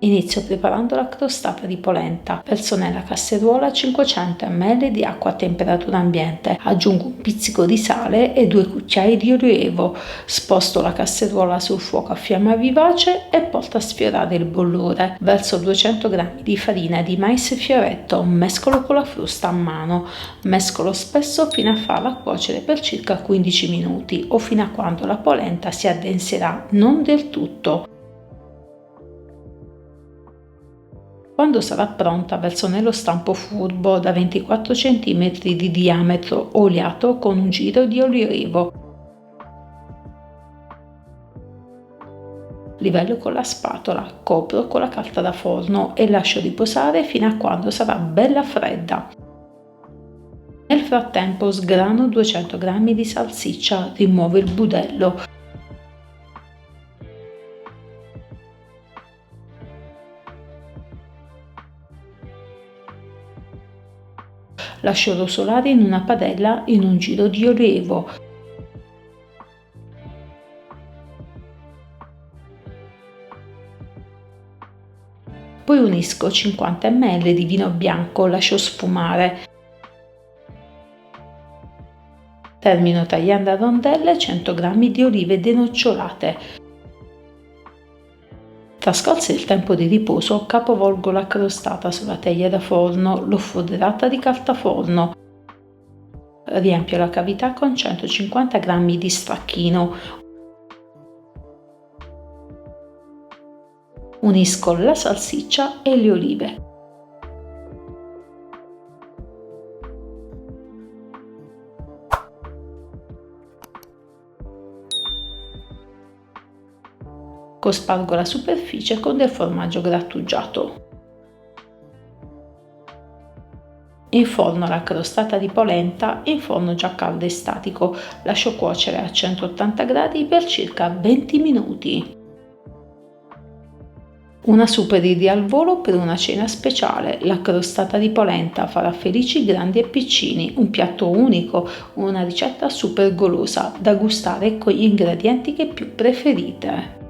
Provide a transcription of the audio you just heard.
Inizio preparando la crostata di polenta. Verso nella casseruola 500 ml di acqua a temperatura ambiente. Aggiungo un pizzico di sale e 2 cucchiai di olio. Sposto la casseruola sul fuoco a fiamma vivace e porto a sfiorare il bollore. Verso 200 g di farina di mais fioretto. Mescolo con la frusta a mano. Mescolo spesso fino a farla cuocere per circa 15 minuti o fino a quando la polenta si addenserà, non del tutto. Quando sarà pronta, verso nello stampo furbo da 24 cm di diametro oliato con un giro di olio. Livello con la spatola, copro con la carta da forno e lascio riposare fino a quando sarà bella fredda. Nel frattempo sgrano 200 g di salsiccia, rimuovo il budello. Lascio rosolare in una padella in un giro di olio. Poi unisco 50 ml di vino bianco, lascio sfumare. Termino tagliando a rondelle 100 g di olive denocciolate. Trascorso il tempo di riposo, capovolgo la crostata sulla teglia da forno, l'ho foderata di carta forno. Riempio la cavità con 150 g di stracchino. Unisco la salsiccia e le olive. Cospargo la superficie con del formaggio grattugiato. Inforno la crostata di polenta in forno già caldo e statico. Lascio cuocere a 180 gradi per circa 20 minuti. Una super idea al volo per una cena speciale. La crostata di polenta farà felici grandi e piccini. Un piatto unico, una ricetta super golosa da gustare con gli ingredienti che più preferite.